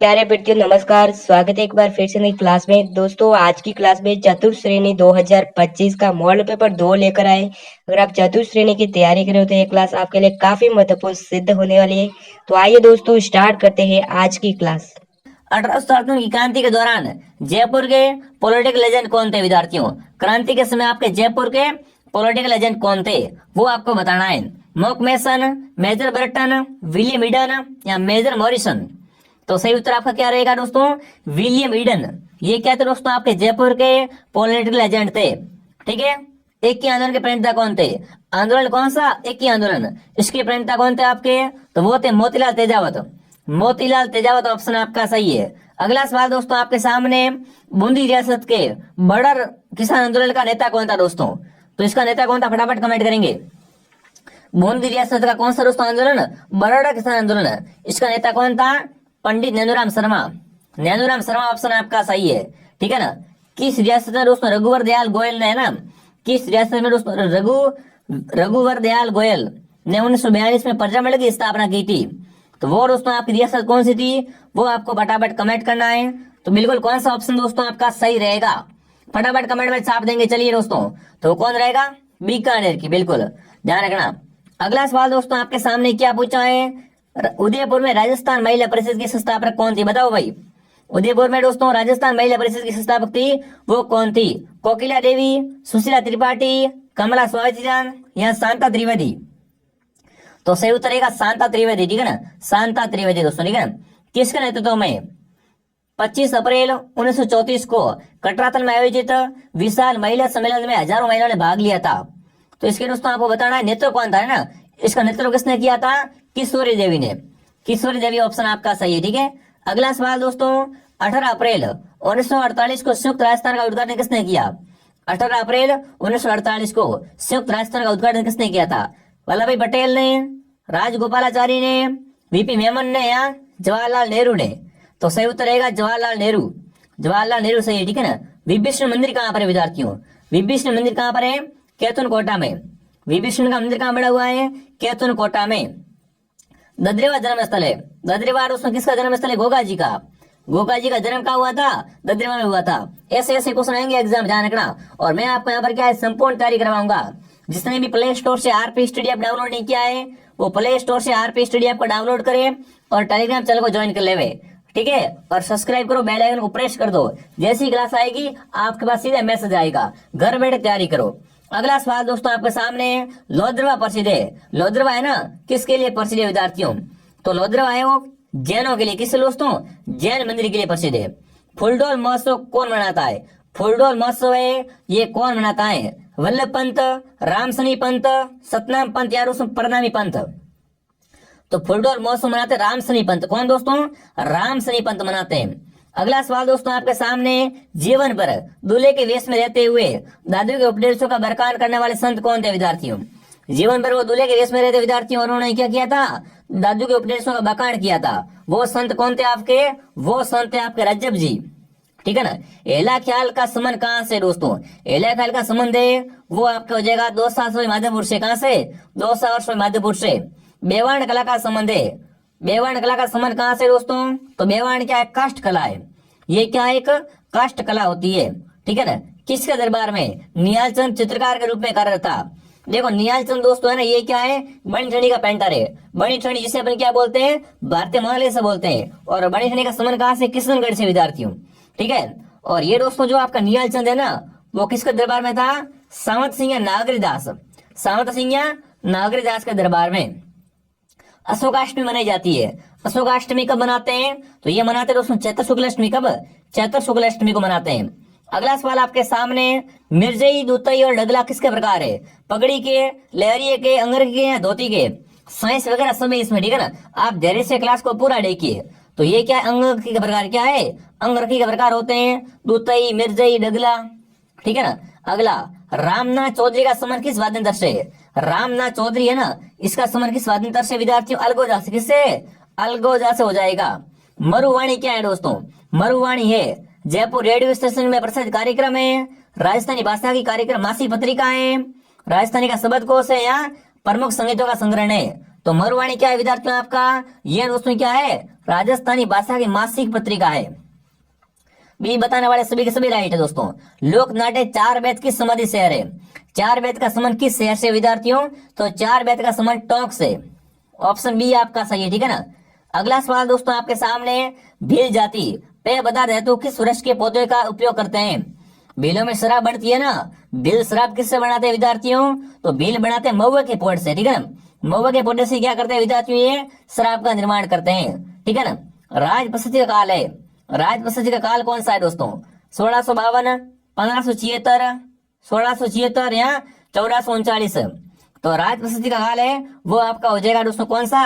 प्यारे विद्यार्थियों नमस्कार। स्वागत है एक बार फिर से नई क्लास में। दोस्तों आज की क्लास में चतुर्थ श्रेणी 2025 का मॉडल पेपर 2 लेकर आए। अगर आप चतुर्थ श्रेणी की तैयारी कर रहे हो तो ये क्लास आपके लिए काफी महत्वपूर्ण सिद्ध होने वाली है। तो आइए दोस्तों स्टार्ट करते हैं आज की क्लास। 1858 की क्रांति के दौरान जयपुर के पॉलिटिकल एजेंट कौन थे विद्यार्थियों? क्रांति के समय आपके जयपुर के पॉलिटिकल एजेंट कौन थे वो आपको बताना है। Mock Mason, Major Burton, William Eden या मेजर मॉरिसन? तो सही उत्तर आपका क्या रहेगा दोस्तों? William Eden. ये क्या थे दोस्तों? आपके जयपुर के पॉलिटिकल एजेंट थे। ठीक है। एक ही आंदोलन के प्रणेता कौन थे? आंदोलन कौन सा? एक ही आंदोलन। इसके प्रणेता कौन थे आपके? तो वो थे मोतीलाल तेजावत। मोतीलाल तेजावत ऑप्शन आपका सही है। अगला सवाल दोस्तों आपके सामने, बूंदी रियासत के बर्डर किसान आंदोलन का नेता कौन था दोस्तों? तो इसका नेता कौन था फटाफट कमेंट करेंगे। बूंदी रियासत का कौन सा दोस्तों आंदोलन? बर्डर किसान आंदोलन। इसका नेता कौन था? पंडित नैनूराम शर्मा। नैनूराम शर्मा ऑप्शन आपका सही है। ठीक है ना। किस रियासत में दोस्तों रघुवर दयाल गोयल ने, है ना, किस रियासत में दोस्तों रघुवर दयाल गोयल ने 1942 में प्रजामंडल की स्थापना की थी? तो वो दोस्तों आपकी रियासत कौन सी थी वो आपको फटाफट कमेंट करना है। तो बिल्कुल कौन सा ऑप्शन दोस्तों आपका सही रहेगा फटाफट कमेंट में छाप देंगे। चलिए दोस्तों, तो कौन रहेगा? बीकानेर की, बिल्कुल ध्यान रखना। अगला सवाल दोस्तों आपके सामने क्या पूछा है? उदयपुर में राजस्थान महिला परिषद की संस्थापक कौन थी? बताओ भाई। उदयपुर में दोस्तों राजस्थान महिला परिषद की संस्थापक थी वो कौन थी? कोकिला देवी, सुशीला त्रिपाठी, कमला स्वातिजान या शांता त्रिवेदी? तो सही उत्तर रहेगा शांता त्रिवेदी। ठीक है ना, शांता त्रिवेदी दोस्तों। ठीक है ना। किसके नेतृत्व में 25 अप्रैल 1934 को कटरातल में आयोजित विशाल महिला सम्मेलन में हजारों महिलाओं ने भाग लिया था? तो इसके दोस्तों आपको बताना है नेतृत्व कौन था, है ना। इसका नेतृत्व किसने किया था? किशोरी देवी ने। किशोरी देवी ऑप्शन आपका सही है। ठीक है। अगला सवाल दोस्तों, 18 अप्रैल 1948 को संयुक्त राजस्थान का उद्घाटन किसने किया? 18 अप्रैल 1948 को संयुक्त राजस्थान का उद्घाटन किसने किया था? वल्लभ भाई पटेल ने, राजगोपालाचारी ने, वीपी मेमन ने या जवाहरलाल नेहरू ने? तो सही उत्तर रहेगा जवाहरलाल नेहरू। जवाहरलाल नेहरू सही है। ठीक है ना। विभीषण मंदिर कहाँ पर है विद्यार्थियों? विभीषण मंदिर कहाँ पर है? कैथन कोटा में। विभीषण का मंदिर कहाँ बना हुआ है? कैथन कोटा में। ददरेवा जन्म स्थल है। ददरेवा उसमें किसका जन्म स्थल है? गोगा जी का। गोगा जी का जन्म कहाँ हुआ था? ददरेवा में हुआ था। ऐसे ऐसे क्वेश्चन आएंगे एग्जाम, ध्यान रखना। और मैं आपको यहाँ पर क्या है, संपूर्ण तैयारी करवाऊंगा। जिसने भी प्ले स्टोर से आरपी स्टडी ऐप डाउनलोड नहीं किया है वो प्ले स्टोर से आरपी स्टडी ऐप को डाउनलोड करे और टेलीग्राम चैनल को ज्वाइन कर लेवे। ठीक है। और सब्सक्राइब करो, बेल आइकन को प्रेस कर दो। जैसी क्लास आएगी आपके पास सीधा मैसेज आएगा। घर बैठे तैयारी करो। अगला सवाल दोस्तों आपके सामने, लोद्रवा प्रसिद्ध है। लोद्रवा है ना, किसके लिए प्रसिद्ध है विद्यार्थियों? तो लोद्रवा है वो जैनों के लिए। किसके दोस्तों? जैन मंदिर के लिए प्रसिद्ध है। फुलडोल महोत्सव कौन मनाता है? फुलडोल महोत्सव है ये कौन मनाता है? वल्लभ पंत, रामसनी पंत, सतनाम पंत या प्रणामी पंत? तो फुलडोल महोत्सव मनाते रामसनी पंत। कौन दोस्तों? रामसनी पंत मनाते हैं। अगला सवाल दोस्तों आपके सामने, जीवन पर दूल्हे के वेश में रहते हुए दादू के उपदेशों का बरकरार करने वाले संत कौन थे विद्यार्थियों? जीवन पर वो दूल्हे के वेश में रहते विद्यार्थियों और उन्होंने क्या किया था? दादू के उपदेशों का बखान किया था। वो संत कौन थे आपके? वो संत थे आपके रज्जब जी। ठीक है ना। एला ख्याल का संबंध कहाँ से दोस्तों? एला ख्याल का संबंध है वो आपके हो जाएगा 200 माध्यपुर से। कहाँ से? 200 माध्यपुर से। बेवाण कला का संबंध है। बेवाण कला का संबंध कहाँ से दोस्तों? तो बेवाण क्या है? काष्ठ कला है। ये क्या है? एक काष्ठ कला होती है। ठीक है ना। किसके दरबार में? निहाल चंद चित्रकार के रूप में कार्यरत था। देखो निहाल चंद दोस्तों है ना, ये क्या है? बनी ठंडी का पेंटर है। बनी ठंडी जिसे अपन क्या बोलते हैं? भारतीय महालय से बोलते हैं। और बनी ठंडी का संबंध कहाँ से? किशनगढ़ से विद्यार्थियों। ठीक है। और ये दोस्तों जो आपका निहाल चंद है ना, वो किसके दरबार में था? सावंत सिंह या नागरीदास। सावंत सिंह या नागरीदास के दरबार में। अशोकाष्टमी मनाई जाती है। अशोकाष्टमी कब मनाते हैं? तो ये मनाते हैं दोस्तों चैत्र शुक्ल अष्टमी। कब? चैत्र शुक्ल अष्टमी को मनाते हैं। अगला सवाल आपके सामने, मिर्जई, दूतई और डगला किसके प्रकार है? पगड़ी के, लहरिये के, अंगरखी के या धोती के? साइंस वगैरह सब है इसमें। ठीक है ना। आप धैर्य से क्लास को पूरा देखिए। तो ये क्या है? अंगरखी का प्रकार क्या है? अंगरखी के प्रकार होते हैं दूतई, मिर्जई, डगला। ठीक है ना। अगला, रामनाथ चौधरी का संबंध किस वाद्य यंत्र से? रामनाथ चौधरी है ना, इसका संबंध किस वाद्य यंत्र से विद्यार्थियों? अलगोजा से। किससे? अलगोजा से हो जाएगा। मरुवाणी क्या है दोस्तों? मरुवाणी है जयपुर रेडियो स्टेशन में प्रसारित कार्यक्रम है। राजस्थानी भाषा की कार्यक्रम मासिक पत्रिका है। राजस्थानी का शब्दकोश है या प्रमुख संगीतों का संग्रहण है। तो मरुवाणी क्या है विद्यार्थियों आपका, ये दोस्तों क्या है, राजस्थानी भाषा की मासिक पत्रिका है। बी बताने वाले सभी के सभी राइट है दोस्तों। लोक नाट्य चार बेत किस समाधि शहर है, चार बेत का संबंध किस शहर से विद्यार्थियों, तो चार बेत का संबंध टोंक से। ऑप्शन बी आपका सही है, ठीक है ना। अगला सवाल दोस्तों आपके सामने, भील जाति पेय पदार्थ हेतु किस वृक्ष के पौधे का उपयोग करते हैं। भीलों में शराब बनती है ना, भील शराब किससे बनाते हैं विद्यार्थियों, तो भील बनाते हैं महुए के पौधे से, ठीक है ना। महुए के पौधे से क्या करते हैं विद्यार्थियों, ये शराब का निर्माण करते हैं, ठीक है ना। राजप्रशस्ति का काल है, राजप्रशस्ति का काल कौन सा है दोस्तों, 1652, 1576, 1676 या 1439। तो राजप्रशस्ति का काल है वो आपका हो जाएगा दोस्तों कौन सा,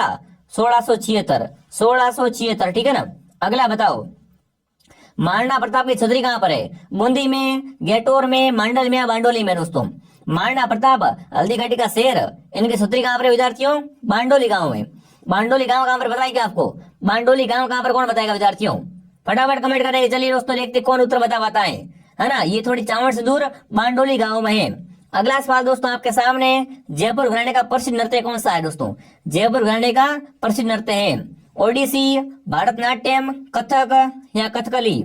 1676, 1676, ठीक है ना। अगला बताओ, महाराणा प्रताप की छतरी कहां पर है, बूंदी में, गेटोर में, मंडल में या बांडोली में दोस्तों। महाराणा प्रताप हल्दी घाटी का शेर, इनकी छतरी कहां पर है विद्यार्थियों, बांडोली गांव में। बांडोली गांव कहां पर बताएगा क्या आपको, बांडोली गांव कहां पर, कौन बताएगा विद्यार्थियों, फटाफट कमेंट करेंगे। चलिए दोस्तों देखते कौन उत्तर बता पाता है ना। ये थोड़ी चावड़ से दूर बांडोली गांव में है। अगला सवाल दोस्तों आपके सामने, जयपुर घराने का प्रसिद्ध नृत्य कौन सा है दोस्तों, जयपुर घराने का प्रसिद्ध नृत्य है ओडिसी, भारतनाट्यम, कथक या कथकली।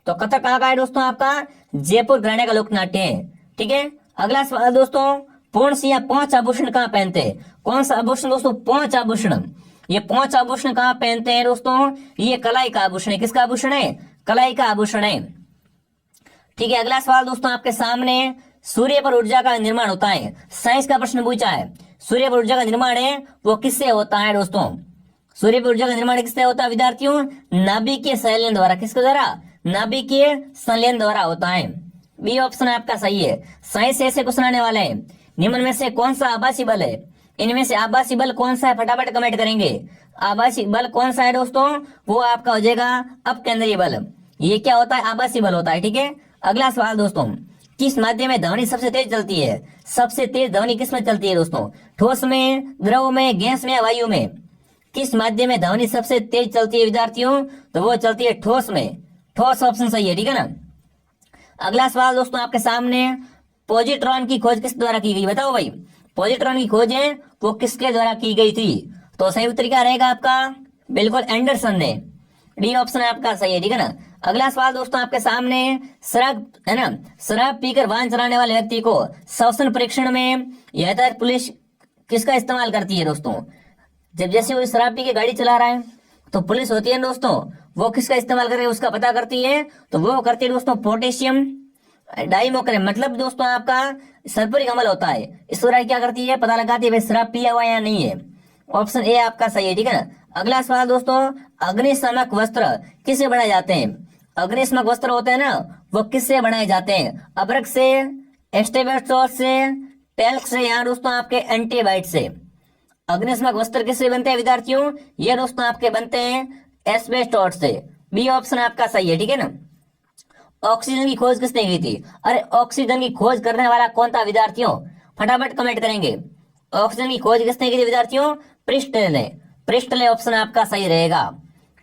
तो कथक कहाँ का है दोस्तों आपका, जयपुर घराने का लोक नाट्य है, ठीक है। अगला सवाल दोस्तों, पूर्ण सिंह या पांच आभूषण कहाँ पहनते हैं, कौन सा आभूषण दोस्तों, पांच आभूषण। ये पांच आभूषण कहाँ पहनते हैं दोस्तों, ये कलाई का आभूषण है, किसका आभूषण है, कलाई का आभूषण है, ठीक है। अगला सवाल दोस्तों आपके सामने, सूर्य पर ऊर्जा का निर्माण होता है, साइंस का प्रश्न पूछा है। सूर्य पर ऊर्जा का निर्माण है वो किससे होता है दोस्तों, सूर्य पर ऊर्जा का निर्माण किससे होता है विद्यार्थियों, नाभिकीय संलयन द्वारा, किसके द्वारा, नाभिकीय संलयन द्वारा होता है। बी ऑप्शन आपका सही है। साइंस से ऐसे क्वेश्चन आने वाले हैं, निम्न में से कौन सा आभासी बल है, इनमें से आभासी बल कौन सा है, फटाफट कमेंट करेंगे। आभासी बल कौन सा है दोस्तों, वो आपका हो जाएगा अपकेंद्रीय बल, ये क्या होता है, आभासी बल होता है, ठीक है। अगला सवाल दोस्तों, किस माध्यम में ध्वनि सबसे तेज चलती है, सबसे तेज ध्वनि किस में चलती है दोस्तों, ठोस में, द्रव में, गैस में या वायु में। किस माध्यम में ध्वनि सबसे तेज चलती है विद्यार्थियों, तो वो चलती है ठोस में, ठोस ऑप्शन सही है, ठीक है ना। अगला सवाल दोस्तों आपके सामने, पॉजिट्रॉन की खोज किस द्वारा की गई, बताओ भाई। पॉजिट्रॉन की खोज है वो किसके द्वारा की गई थी, तो सही उत्तर क्या रहेगा आपका, बिल्कुल एंडरसन ने। डी ऑप्शन आपका सही है, ठीक है ना। अगला सवाल दोस्तों आपके सामने, शराब है ना, शराब पीकर वाहन चलाने वाले व्यक्ति को श्वसन परीक्षण में यातायात पुलिस किसका इस्तेमाल करती है दोस्तों। जब जैसे वो शराब पी के गाड़ी चला रहा है तो पुलिस होती है दोस्तों, वो किसका इस्तेमाल करके उसका पता करती है, तो वो करती है दोस्तों पोटेशियम डाइमोक्रेम, मतलब दोस्तों आपका सल्फ्यूरिक अम्ल होता है, इस दौरान क्या करती है, पता लगाती है भाई शराब पिया हुआ या नहीं है। ऑप्शन ए आपका सही है, ठीक है ना। अगला सवाल दोस्तों, अग्निशामक वस्त्र किससे बनाए जाते हैं, अग्निशामक वस्त्र होते हैं ना वो किससे बनाए जाते हैं, अब्रक से, एस्टेबेस्टोस से, टेल्क से या दोस्तों आपके एंटीबाइट से। अग्निशामक वस्त्र किससे बनते हैं विद्यार्थियों, ये दोस्तों आपके बनते हैं एस्बेस्टोस से। बी ऑप्शन आपका सही है, ठीक है ना। ऑक्सीजन की खोज किसने की थी, अरे ऑक्सीजन की खोज करने वाला कौन था विद्यार्थियों, फटाफट कमेंट करेंगे। ऑक्सीजन की खोज किसने की थी विद्यार्थियों, प्रिस्टल ने, प्रिस्टल ऑप्शन आपका सही रहेगा,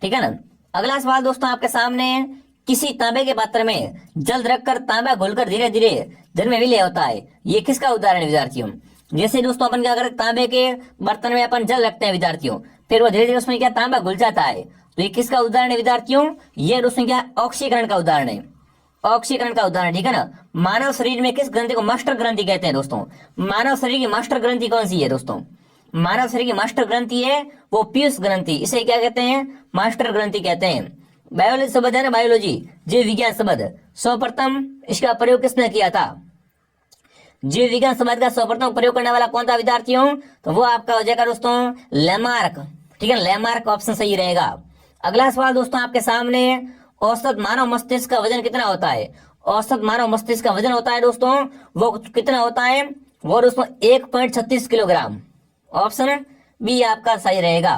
ठीक है ना। अगला सवाल दोस्तों आपके सामने, किसी तांबे के पात्र में जल रखकर तांबा घोलकर धीरे धीरे जल में विलय होता है, ये किसका उदाहरण है विद्यार्थियों। जैसे दोस्तों अपन क्या करते, तांबे के बर्तन में अपन जल रखते हैं विद्यार्थियों, फिर वो धीरे धीरे उसमें क्या तांबा घुल जाता है, तो ये किसका उदाहरण है विद्यार्थियों, ये दोस्तों क्या ऑक्सीकरण का उदाहरण है, ऑक्सीकरण का उदाहरण, ठीक है ना। मानव शरीर में किस ग्रंथि को मास्टर ग्रंथि कहते हैं दोस्तों, मानव शरीर की मास्टर ग्रंथि कौन सी है दोस्तों, मानव शरीर की मास्टर ग्रंथि है वो पीयूष ग्रंथि, इसे क्या कहते हैं, मास्टर ग्रंथि कहते हैं। बायोलॉजी शब्द है ना, बायोलॉजी जीव विज्ञान शब्द, सर्वप्रथम इसका प्रयोग किसने किया था, जीव विज्ञान शब्द का सर्वप्रथम प्रयोग करने वाला कौन था विद्यार्थियों, तो वो आपका हो जाएगा दोस्तों लेमार्क, ठीक है, लेमार्क ऑप्शन सही रहेगा। अगला सवाल दोस्तों आपके सामने, औसत मानव मस्तिष्क का वजन कितना होता है, औसत मानव मस्तिष्क का वजन होता है दोस्तों वो कितना होता है, वो दोस्तों 1.36 किलोग्राम। ऑप्शन बी आपका सही रहेगा।